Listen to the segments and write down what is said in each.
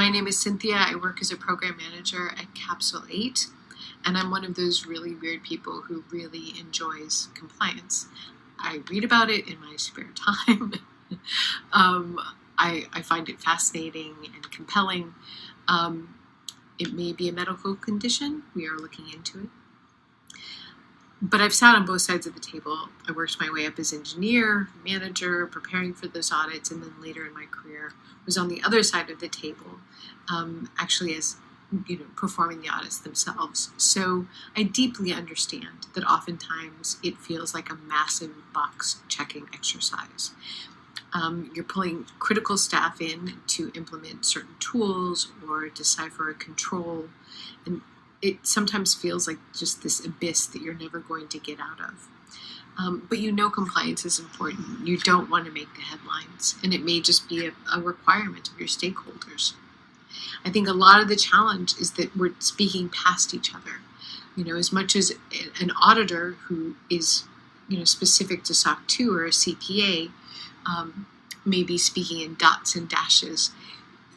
My name is Cynthia. I work as a program manager at Capsule8, and I'm one of those really weird people who really enjoys compliance. I read about it in my spare time. I find it fascinating and compelling. It may be a medical condition. We are looking into it. But I've sat on both sides of the table. I worked my way up as engineer, manager, preparing for those audits, and then later in my career was on the other side of the table, actually as performing the audits themselves. So I deeply understand that oftentimes it feels like a massive box checking exercise. You're pulling critical staff in to implement certain tools or decipher a control, and it sometimes feels like just this abyss that you're never going to get out of. But compliance is important. You don't want to make the headlines, and it may just be a requirement of your stakeholders. I think a lot of the challenge is that we're speaking past each other. As much as an auditor who is, specific to SOC2 or a CPA may be speaking in dots and dashes,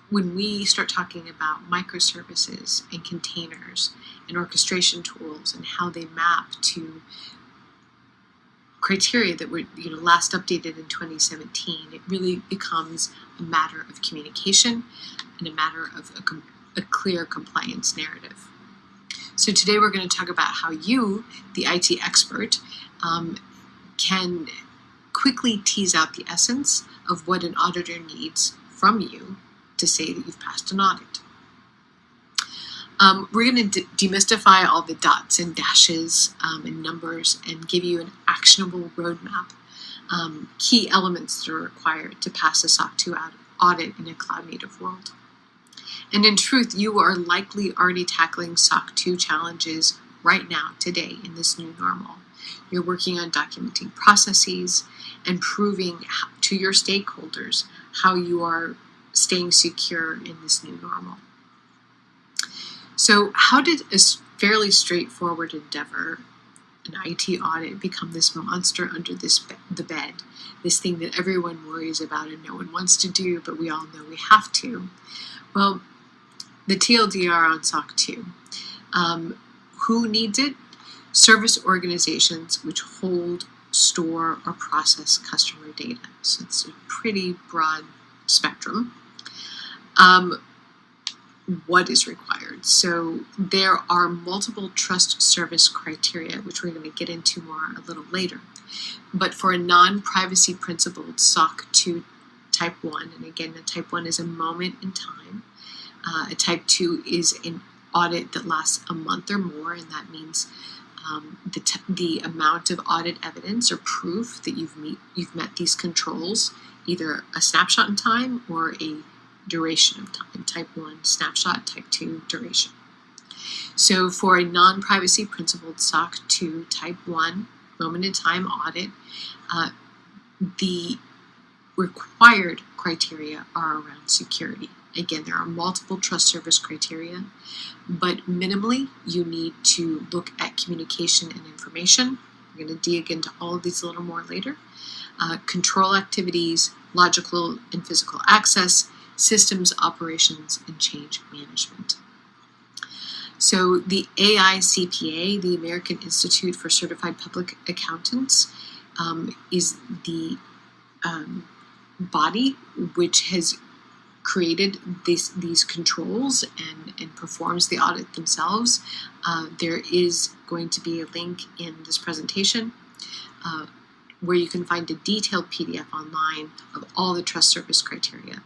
when we start talking about microservices and containers and orchestration tools and how they map to criteria that were last updated in 2017, it really becomes a matter of communication and a matter of a clear compliance narrative. So today we're going to talk about how you, the IT expert, can quickly tease out the essence of what an auditor needs from you to say that you've passed an audit. We're going to demystify all the dots and dashes and numbers and give you an actionable roadmap, key elements that are required to pass a SOC 2 audit in a cloud-native world. And in truth, you are likely already tackling SOC 2 challenges right now, today, in this new normal. You're working on documenting processes and proving to your stakeholders how you are staying secure in this new normal. So how did a fairly straightforward endeavor, an IT audit, become this monster under the bed, this thing that everyone worries about and no one wants to do, but we all know we have to? Well, the TLDR on SOC 2. Who needs it? Service organizations which hold, store, or process customer data. So it's a pretty broad spectrum. What is required? So there are multiple trust service criteria, which we're going to get into more a little later. But for a non-privacy principled SOC 2 Type 1, and again, a Type 1 is a moment in time. A Type 2 is an audit that lasts a month or more, and that means the amount of audit evidence or proof that you've met these controls, either a snapshot in time or a duration of time. Type 1 snapshot, Type 2 duration. So for a non-privacy principled SOC 2 Type 1 moment in time audit, the required criteria are around security. Again, there are multiple trust service criteria, but minimally you need to look at communication and information. We're going to dig into all of these a little more later. Control activities, logical and physical access, systems, operations, and change management. So the AICPA, the American Institute for Certified Public Accountants, is the body which has created these controls and performs the audit themselves. There is going to be a link in this presentation where you can find a detailed PDF online of all the trust service criteria.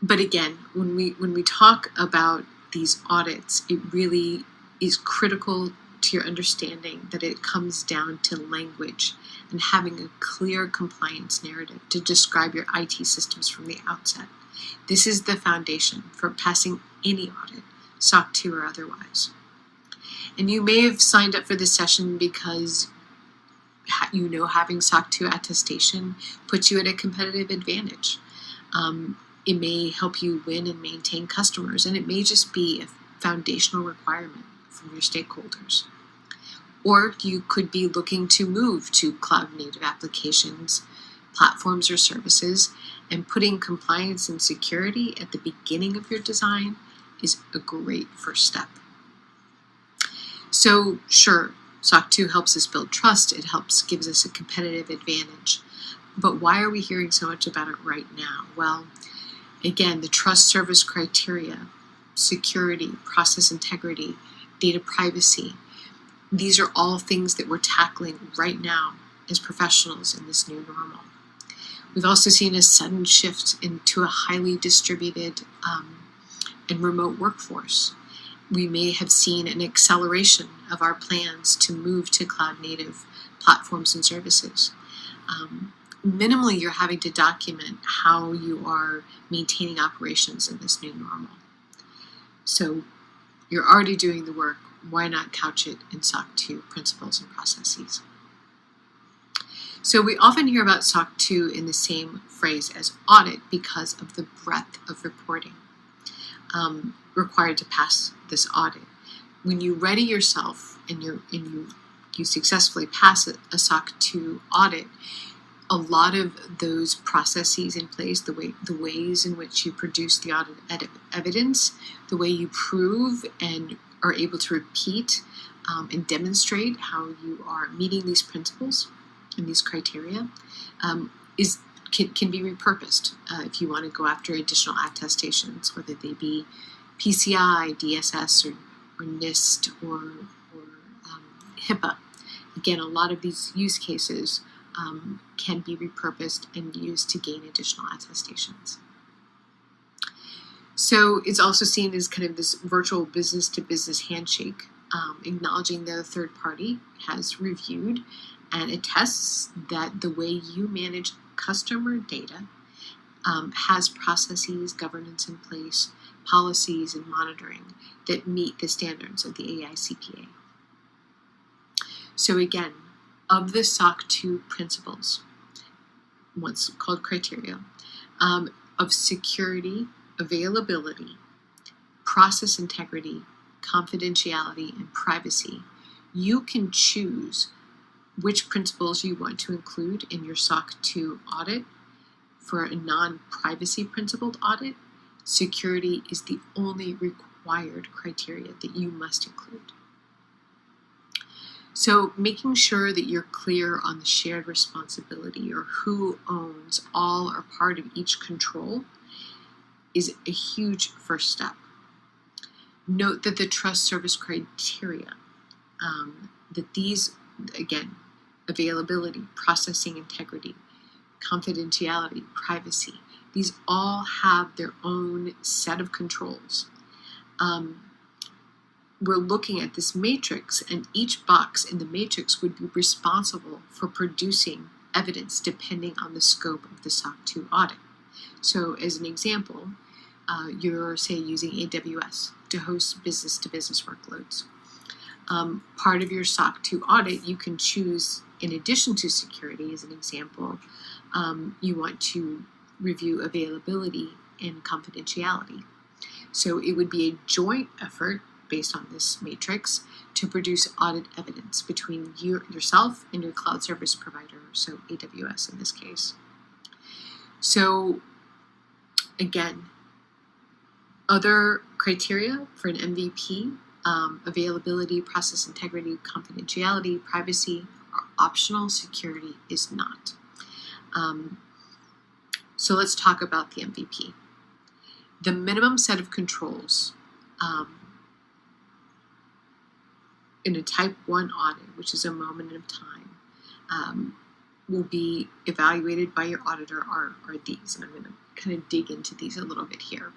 But again, when we talk about these audits, it really is critical to your understanding that it comes down to language and having a clear compliance narrative to describe your IT systems from the outset. This is the foundation for passing any audit, SOC 2 or otherwise. And you may have signed up for this session because having SOC 2 attestation puts you at a competitive advantage. It may help you win and maintain customers, and it may just be a foundational requirement from your stakeholders. Or you could be looking to move to cloud-native applications, platforms, or services, And putting compliance and security at the beginning of your design is a great first step. So sure, SOC 2 helps us build trust. It gives us a competitive advantage. But why are we hearing so much about it right now? Well, again, the trust service criteria, security, process integrity, data privacy, these are all things that we're tackling right now as professionals in this new normal. We've also seen a sudden shift into a highly distributed and remote workforce. We may have seen an acceleration of our plans to move to cloud-native platforms and services. Minimally, you're having to document how you are maintaining operations in this new normal. So you're already doing the work. Why not couch it in SOC 2 principles and processes? So we often hear about SOC 2 in the same phrase as audit because of the breadth of reporting required to pass this audit. When you ready yourself and you successfully pass a SOC 2 audit, a lot of those processes in place, the ways in which you produce the audit evidence, the way you prove and are able to repeat and demonstrate how you are meeting these principles and these criteria can be repurposed if you want to go after additional attestations, whether they be PCI, DSS, or NIST, or HIPAA. Again, a lot of these use cases can be repurposed and used to gain additional attestations. So it's also seen as kind of this virtual business-to-business handshake, acknowledging that a third party has reviewed and attests that the way you manage customer data has processes, governance in place, policies, and monitoring that meet the standards of the AICPA. So again, of the SOC 2 principles, once called criteria, of security, availability, process integrity, confidentiality, and privacy, you can choose which principles you want to include in your SOC 2 audit. For a non-privacy principled audit, security is the only required criteria that you must include. So making sure that you're clear on the shared responsibility or who owns all or part of each control is a huge first step. Note that the trust service criteria, that these, again, availability, processing integrity, confidentiality, privacy, these all have their own set of controls. We're looking at this matrix, and each box in the matrix would be responsible for producing evidence depending on the scope of the SOC 2 audit. So as an example, you're, say, using AWS to host business-to-business workloads. Part of your SOC 2 audit, you can choose, in addition to security, as an example, you want to review availability and confidentiality. So it would be a joint effort based on this matrix to produce audit evidence between yourself and your cloud service provider, so AWS in this case. So again, other criteria for an MVP, availability, process integrity, confidentiality, privacy are optional. Security is not. So let's talk about the MVP. The minimum set of controls in a type 1 audit, which is a moment of time, will be evaluated by your auditor are these. And I'm going to kind of dig into these a little bit here.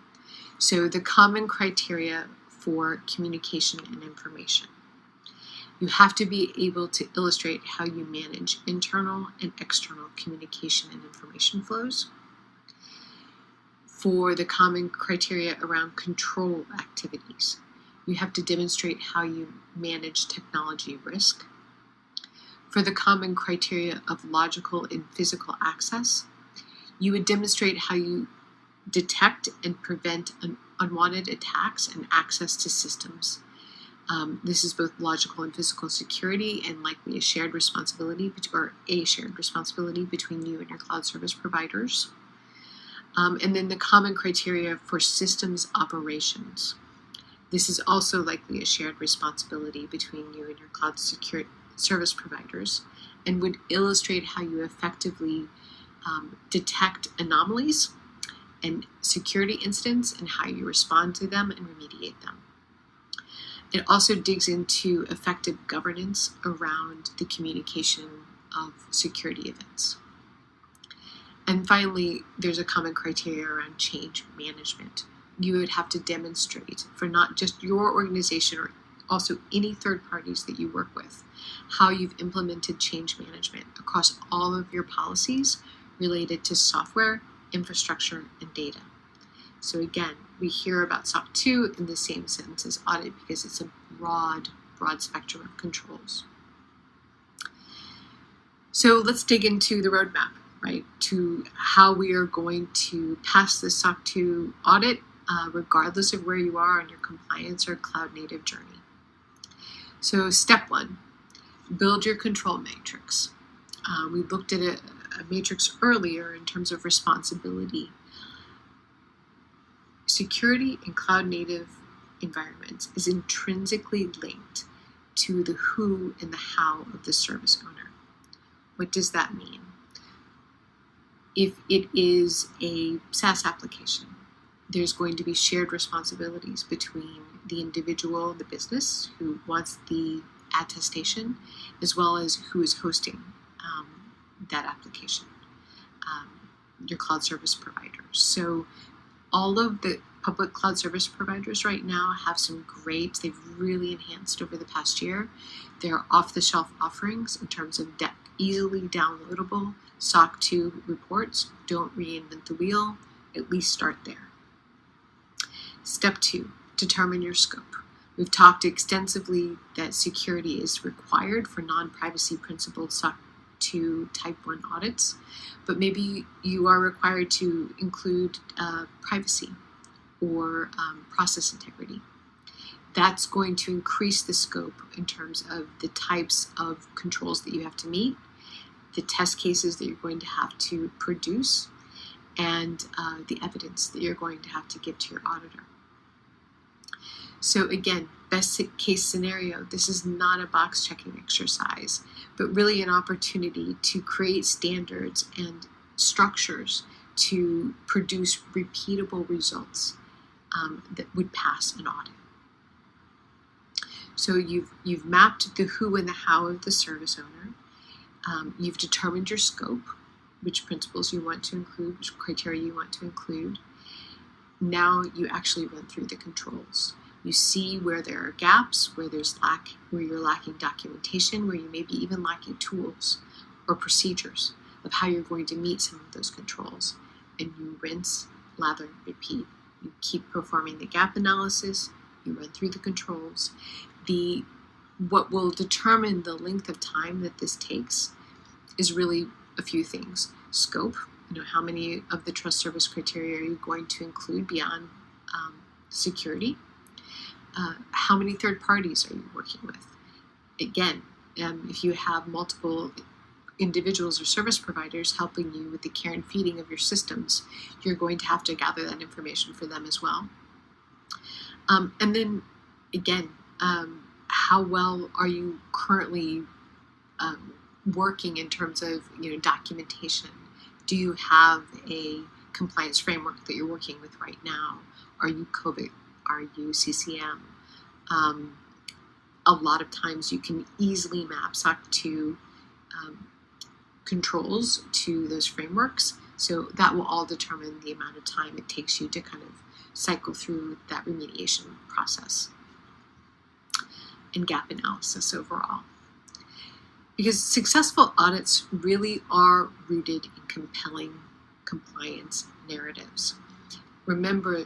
So the common criteria for communication and information. You have to be able to illustrate how you manage internal and external communication and information flows. For the common criteria around control activities, you have to demonstrate how you manage technology risk. For the common criteria of logical and physical access, you would demonstrate how you detect and prevent unwanted attacks and access to systems. This is both logical and physical security, and likely a shared responsibility between you and your cloud service providers. And then the common criteria for systems operations. This is also likely a shared responsibility between you and your cloud security service providers, and would illustrate how you effectively detect anomalies and security incidents and how you respond to them and remediate them. It also digs into effective governance around the communication of security events. And finally, there's a common criteria around change management. You would have to demonstrate for not just your organization or also any third parties that you work with, how you've implemented change management across all of your policies related to software, infrastructure, and data. So again, we hear about SOC2 in the same sentence as audit because it's a broad spectrum of controls. So let's dig into the roadmap, right, to how we are going to pass the SOC2 audit, regardless of where you are on your compliance or cloud native journey. So step one, build your control matrix. We looked at a matrix earlier in terms of responsibility. Security in cloud native environments is intrinsically linked to the who and the how of the service owner. What does that mean? If it is a SaaS application, there's going to be shared responsibilities between the individual, the business who wants the attestation, as well as who is hosting that application, your cloud service providers. So all of the public cloud service providers right now have some great, they've really enhanced over the past year, their off-the-shelf offerings in terms of easily downloadable SOC2 reports. Don't reinvent the wheel, at least start there. Step two, determine your scope. We've talked extensively that security is required for non-privacy principled SOC2 type 1 audits, but maybe you are required to include privacy or process integrity. That's going to increase the scope in terms of the types of controls that you have to meet, the test cases that you're going to have to produce, and the evidence that you're going to have to give to your auditor. So again, best case scenario, this is not a box checking exercise, but really an opportunity to create standards and structures to produce repeatable results that would pass an audit. So you've mapped the who and the how of the service owner. You've determined your scope, which principles you want to include, which criteria you want to include. Now you actually run through the controls. You see where there are gaps, where you're lacking documentation, where you may be even lacking tools or procedures of how you're going to meet some of those controls. And you rinse, lather, repeat. You keep performing the gap analysis, you run through the controls. What will determine the length of time that this takes is really a few things. Scope, how many of the trust service criteria are you going to include beyond security? How many third parties are you working with? Again, if you have multiple individuals or service providers helping you with the care and feeding of your systems, you're going to have to gather that information for them as well. And then again, how well are you currently working in terms of documentation? Do you have a compliance framework that you're working with right now? Are you COVID? Are you CCM? A lot of times you can easily map SOC2 controls to those frameworks. So that will all determine the amount of time it takes you to kind of cycle through that remediation process and gap analysis overall. Because successful audits really are rooted in compelling compliance narratives. Remember,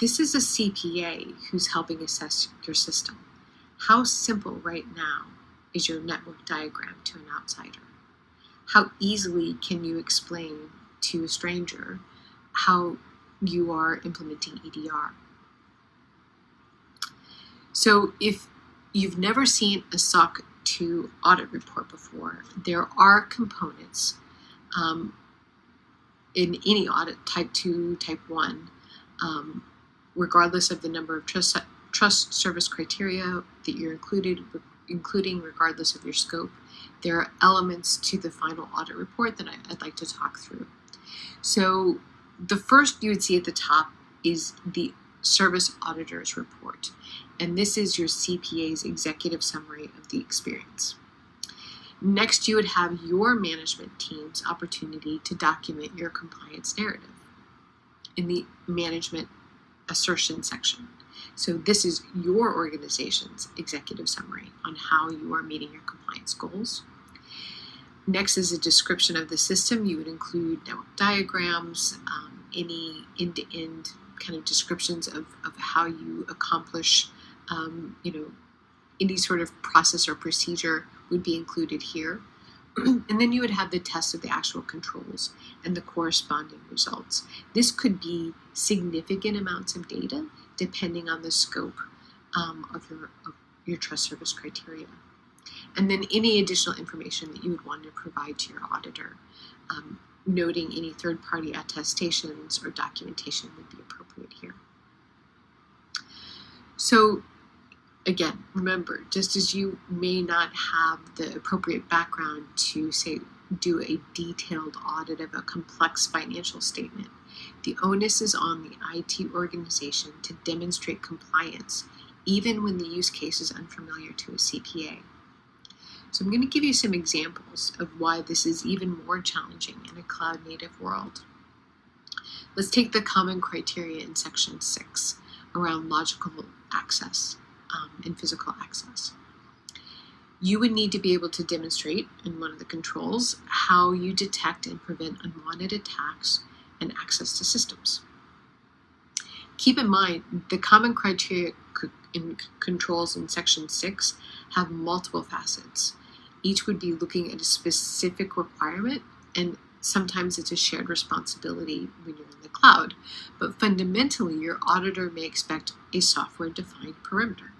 this is a CPA who's helping assess your system. How simple right now is your network diagram to an outsider? How easily can you explain to a stranger how you are implementing EDR? So if you've never seen a SOC2 audit report before, there are components in any audit, type 2, type 1, regardless of the number of trust service criteria that you're including regardless of your scope, there are elements to the final audit report that I'd like to talk through. So the first you would see at the top is the service auditor's report. And this is your CPA's executive summary of the experience. Next, you would have your management team's opportunity to document your compliance narrative in the management assertion section. So this is your organization's executive summary on how you are meeting your compliance goals. Next is a description of the system. You would include network diagrams, any end-to-end kind of descriptions of how you accomplish, any sort of process or procedure would be included here. And then you would have the test of the actual controls and the corresponding results. This could be significant amounts of data depending on the scope of your trust service criteria. And then any additional information that you would want to provide to your auditor, noting any third-party attestations or documentation would be appropriate here. So again, remember, just as you may not have the appropriate background to, say, do a detailed audit of a complex financial statement, the onus is on the IT organization to demonstrate compliance, even when the use case is unfamiliar to a CPA. So I'm going to give you some examples of why this is even more challenging in a cloud-native world. Let's take the common criteria in Section 6 around logical access and physical access. You would need to be able to demonstrate in one of the controls how you detect and prevent unwanted attacks and access to systems. Keep in mind, the common criteria in controls in Section 6 have multiple facets. Each would be looking at a specific requirement, and sometimes it's a shared responsibility when you're in the cloud. But fundamentally, your auditor may expect a software-defined perimeter.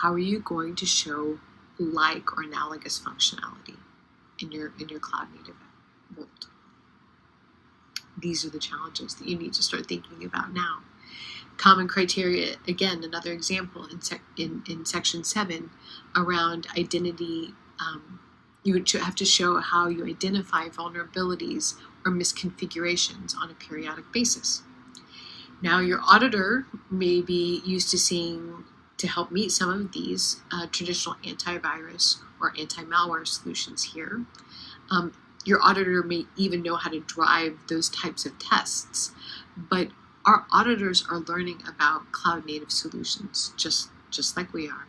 How are you going to show like or analogous functionality in your cloud-native world? These are the challenges that you need to start thinking about now. Common criteria, again, another example in Section 7 around identity. You would have to show how you identify vulnerabilities or misconfigurations on a periodic basis. Now, your auditor may be used to seeing, to help meet some of these, traditional antivirus or anti-malware solutions here. Your auditor may even know how to drive those types of tests, but our auditors are learning about cloud-native solutions, just like we are.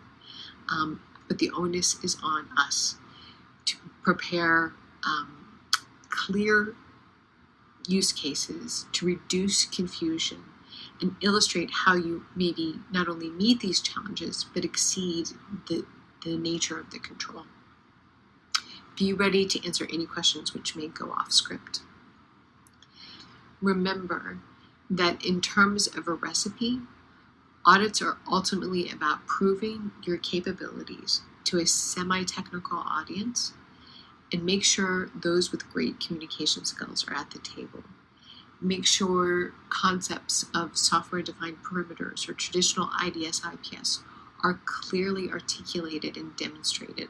But the onus is on us to prepare clear use cases to reduce confusion and illustrate how you maybe not only meet these challenges, but exceed the nature of the control. Be ready to answer any questions which may go off script. Remember that in terms of a recipe, audits are ultimately about proving your capabilities to a semi-technical audience, and make sure those with great communication skills are at the table. Make sure concepts of software-defined perimeters or traditional IDS, IPS are clearly articulated and demonstrated,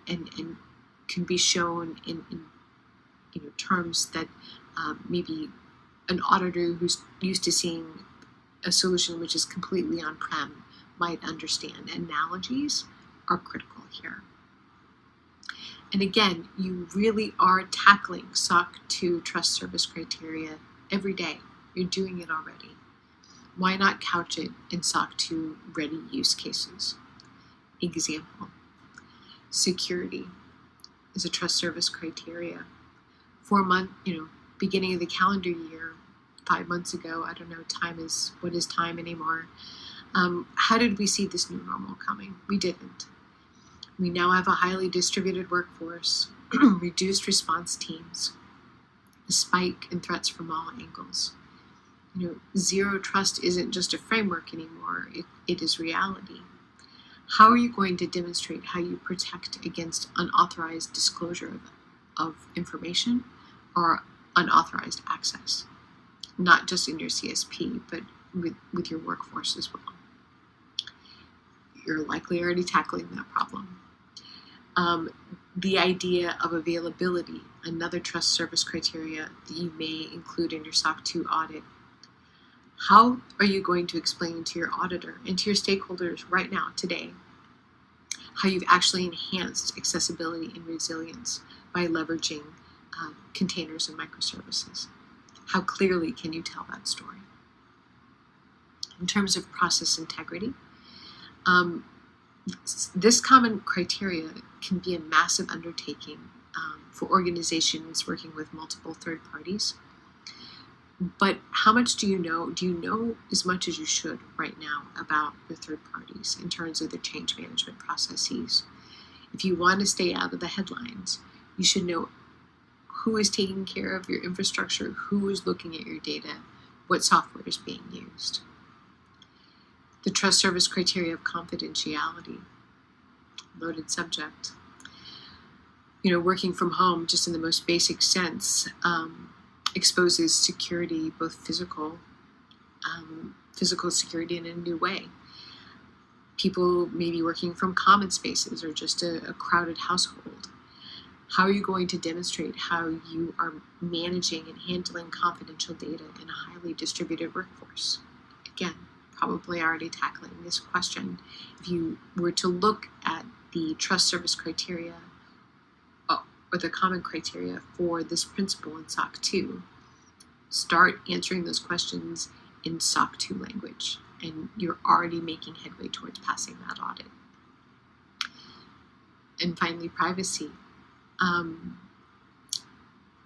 and can be shown in terms that maybe an auditor who's used to seeing a solution which is completely on-prem might understand. Analogies are critical here. And again, you really are tackling SOC2 trust service criteria every day. You're doing it already. Why not couch it in SOC2 ready use cases? Example, security is a trust service criteria. 4 month, beginning of the calendar year, 5 months ago, I don't know, what is time anymore? How did we see this new normal coming? We didn't. We now have a highly distributed workforce, reduced response teams, a spike in threats from all angles. Zero trust isn't just a framework anymore, it is reality. How are you going to demonstrate how you protect against unauthorized disclosure of information or unauthorized access, not just in your CSP, but with your workforce as well. You're likely already tackling that problem. The idea of availability, another trust service criteria that you may include in your SOC 2 audit. How are you going to explain to your auditor and to your stakeholders right now, today, how you've actually enhanced accessibility and resilience by leveraging containers and microservices? How clearly can you tell that story? In terms of process integrity, this common criteria can be a massive undertaking for organizations working with multiple third parties. But how much do you know? Do you know as much as you should right now about the third parties in terms of the change management processes? If you want to stay out of the headlines, you should know who is taking care of your infrastructure, who is looking at your data, what software is being used. The trust service criteria of confidentiality, loaded subject. Working from home, just in the most basic sense, exposes security, both physical security in a new way. People may be working from common spaces or just a crowded household. How are you going to demonstrate how you are managing and handling confidential data in a highly distributed workforce? Again, probably already tackling this question. If you were to look at the trust service criteria or the common criteria for this principle in SOC 2, start answering those questions in SOC 2 language, and you're already making headway towards passing that audit. And finally, privacy.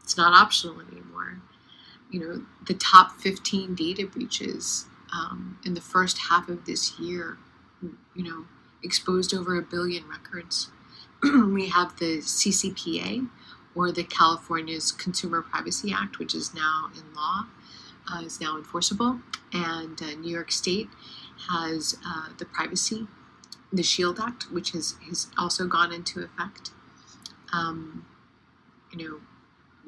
It's not optional anymore. The top 15 data breaches in the first half of this year, exposed over 1 billion records. We have the CCPA, or the California's Consumer Privacy Act, which is now in law, is now enforceable. And New York State has the SHIELD Act, which has also gone into effect.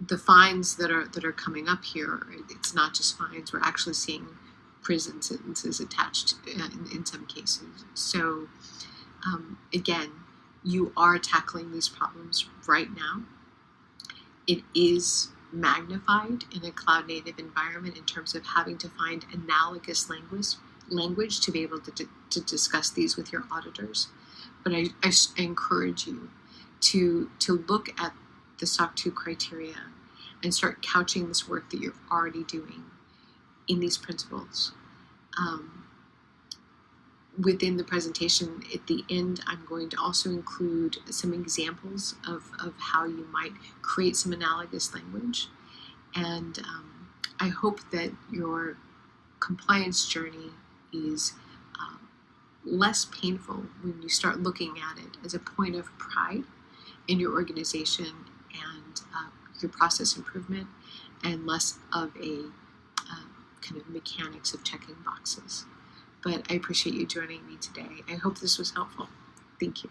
The fines that are coming up here, it's not just fines, we're actually seeing prison sentences attached in some cases. So again, you are tackling these problems right now. It is magnified in a cloud-native environment in terms of having to find analogous language to be able to discuss these with your auditors. But I encourage you to look at the SOC 2 criteria and start couching this work that you're already doing in these principles. Within the presentation at the end, I'm going to also include some examples of how you might create some analogous language. And I hope that your compliance journey is less painful when you start looking at it as a point of pride in your organization and your process improvement, and less of a kind of mechanics of checking boxes. But I appreciate you joining me today. I hope this was helpful. Thank you.